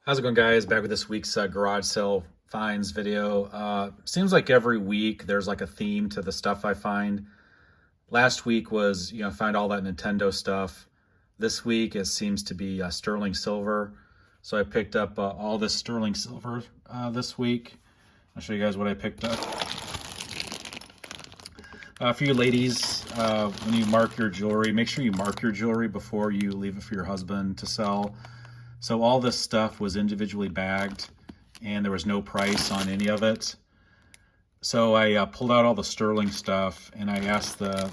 How's it going, guys? Back with this week's garage sale finds video. Seems like every week there's like a theme to the stuff I find. Last week was, find all that Nintendo stuff. This week it seems to be sterling silver. So I picked up all this sterling silver this week. I'll show you guys what I picked up. For you ladies, when you mark your jewelry, make sure you mark your jewelry before you leave it for your husband to sell. So all this stuff was individually bagged and there was no price on any of it. So I pulled out all the sterling stuff and I asked the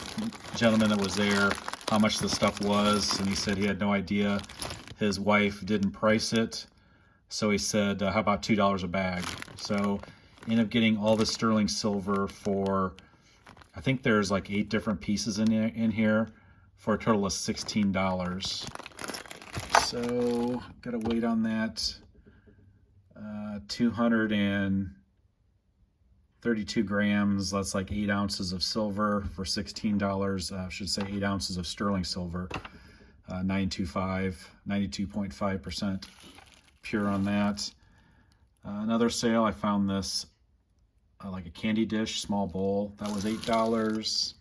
gentleman that was there how much the stuff was, and he said he had no idea. His wife didn't price it. So he said, how about $2 a bag? So I ended up getting all the sterling silver for, I think there's like 8 different pieces in here for a total of $16. So gotta wait on that. 232 grams, that's like 8 ounces of silver for $16. I should say 8 ounces of sterling silver. 92.5% pure on that. Another sale, I found this like a candy dish, small bowl. That was $8.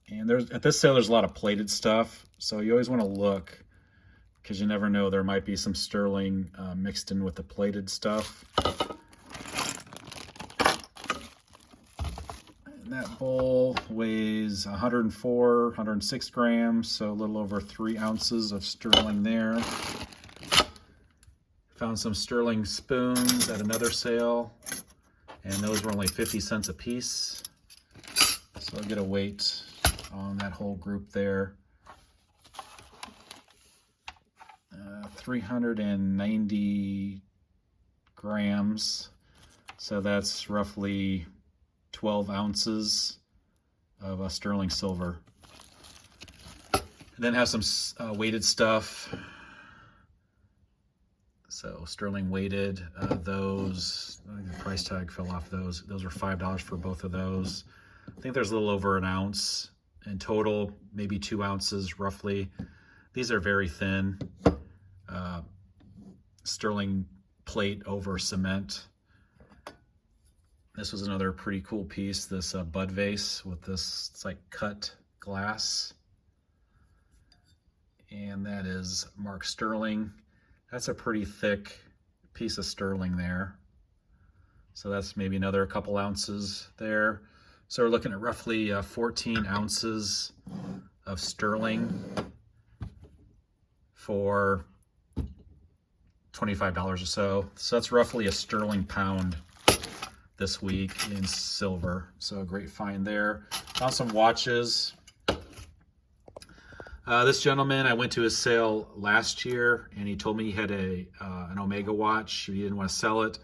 And at this sale, there's a lot of plated stuff. So you always want to look, because you never know, there might be some sterling mixed in with the plated stuff. And that bowl weighs 106 grams, so a little over 3 ounces of sterling there. Found some sterling spoons at another sale, and those were only 50 cents a piece. So I'll get a weight on that whole group there. 390 grams, so that's roughly 12 ounces of sterling silver. And then have some weighted stuff. So sterling weighted, those, I think the price tag fell off those. Those were $5 for both of those. I think there's a little over an ounce in total, maybe 2 ounces roughly. These are very thin. Sterling plate over cement. This was another pretty cool piece, this bud vase with this, it's like cut glass. And that is marked sterling. That's a pretty thick piece of sterling there. So that's maybe another couple ounces there. So we're looking at roughly 14 ounces of sterling for $25 or so. So that's roughly a sterling pound this week in silver. So a great find there. Found some watches. This gentleman, I went to his sale last year and he told me he had an Omega watch. He didn't want to sell it.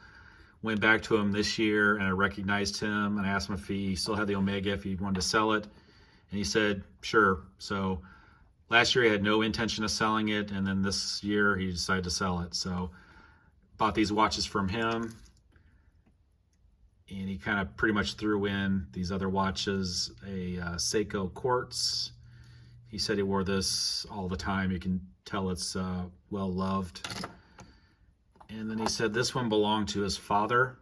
Went back to him this year and I recognized him and I asked him if he still had the Omega, if he wanted to sell it. And he said, sure. So last year he had no intention of selling it, and then this year he decided to sell it. So bought these watches from him, and he kind of pretty much threw in these other watches, a Seiko quartz. He said he wore this all the time. You can tell it's well loved. And then he said this one belonged to his father.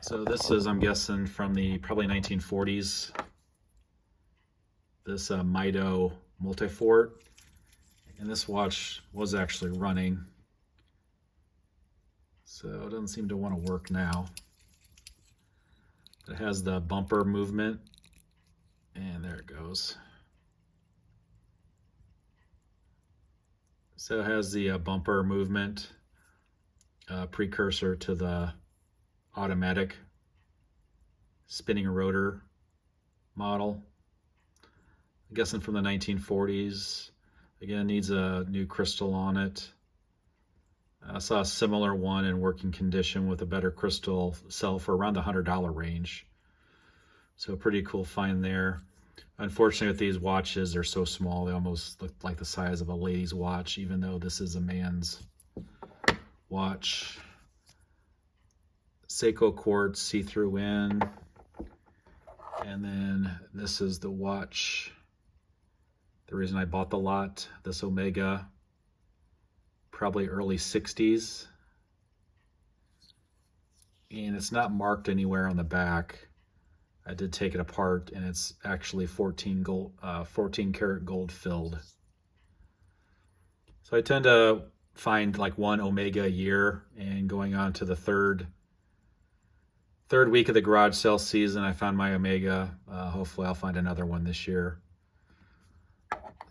So this is, I'm guessing, from the probably 1940s. This Mido Multifort, and this watch was actually running, so it doesn't seem to want to work now. It has the bumper movement, and there it goes. So it has the bumper movement, precursor to the automatic spinning rotor model. I'm guessing from the 1940s. Again, needs a new crystal on it. I saw a similar one in working condition with a better crystal sell for around the $100 range. So a pretty cool find there. Unfortunately, with these watches, they're so small, they almost look like the size of a lady's watch, even though this is a man's watch. Seiko quartz, see-through in. And then this is the watch. The reason I bought the lot, this Omega probably early 60s. And it's not marked anywhere on the back. I did take it apart, and it's actually 14 karat gold filled. So I tend to find like one Omega a year, and going on to the third week of the garage sale season, I found my Omega. Hopefully I'll find another one this year.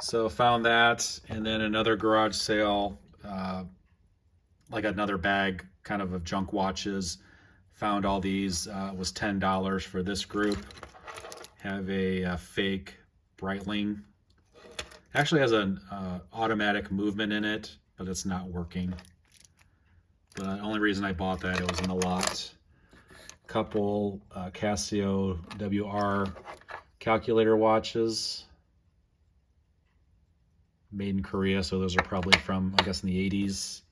So found that, and then another garage sale, like another bag kind of junk watches. Found all these. It was $10 for this group. Have a fake Breitling. Actually has an automatic movement in it, but it's not working. The only reason I bought that, it was in the lot. Couple Casio WR calculator watches. Made in Korea, so those are probably from, I guess, in the 80s.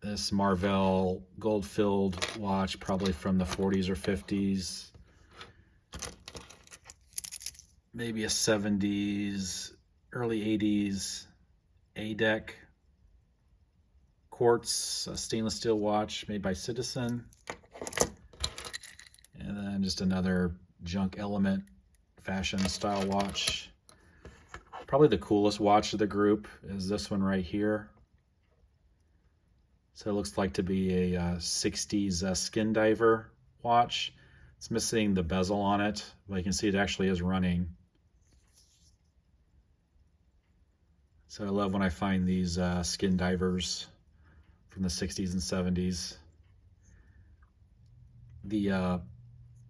This Marvell gold-filled watch, probably from the 40s or 50s. Maybe a 70s, early 80s A-Deck quartz stainless steel watch made by Citizen. And then just another junk Element fashion style watch. Probably the coolest watch of the group is this one right here. So it looks like to be a 60s skin diver watch. It's missing the bezel on it, but you can see it actually is running. So I love when I find these skin divers from the 60s and 70s. The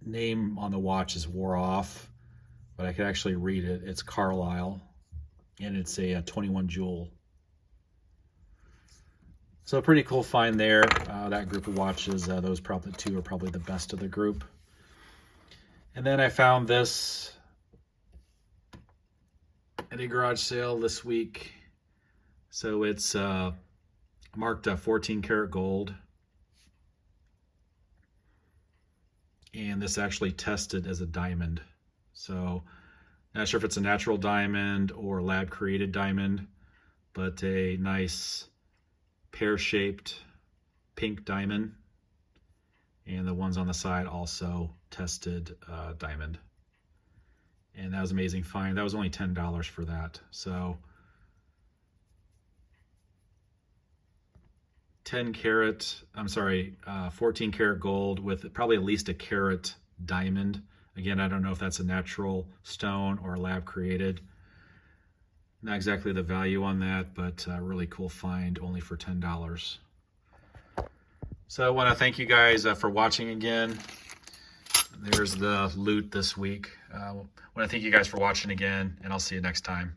name on the watch is wore off, but I could actually read it. It's Carlisle, and it's a 21 jewel. So a pretty cool find there. That group of watches, those probably two are probably the best of the group. And then I found this at a garage sale this week. So it's marked 14 karat gold. And this actually tested as a diamond. So not sure if it's a natural diamond or lab created diamond, but a nice pear-shaped pink diamond, and the ones on the side also tested diamond. And that was an amazing find. That was only $10 for that. So 14 karat gold with probably at least a carat diamond. Again, I don't know if that's a natural stone or lab created. Not exactly the value on that, but really cool find, only for $10. So I want to thank you guys for watching again. There's the loot this week. I want to thank you guys for watching again, and I'll see you next time.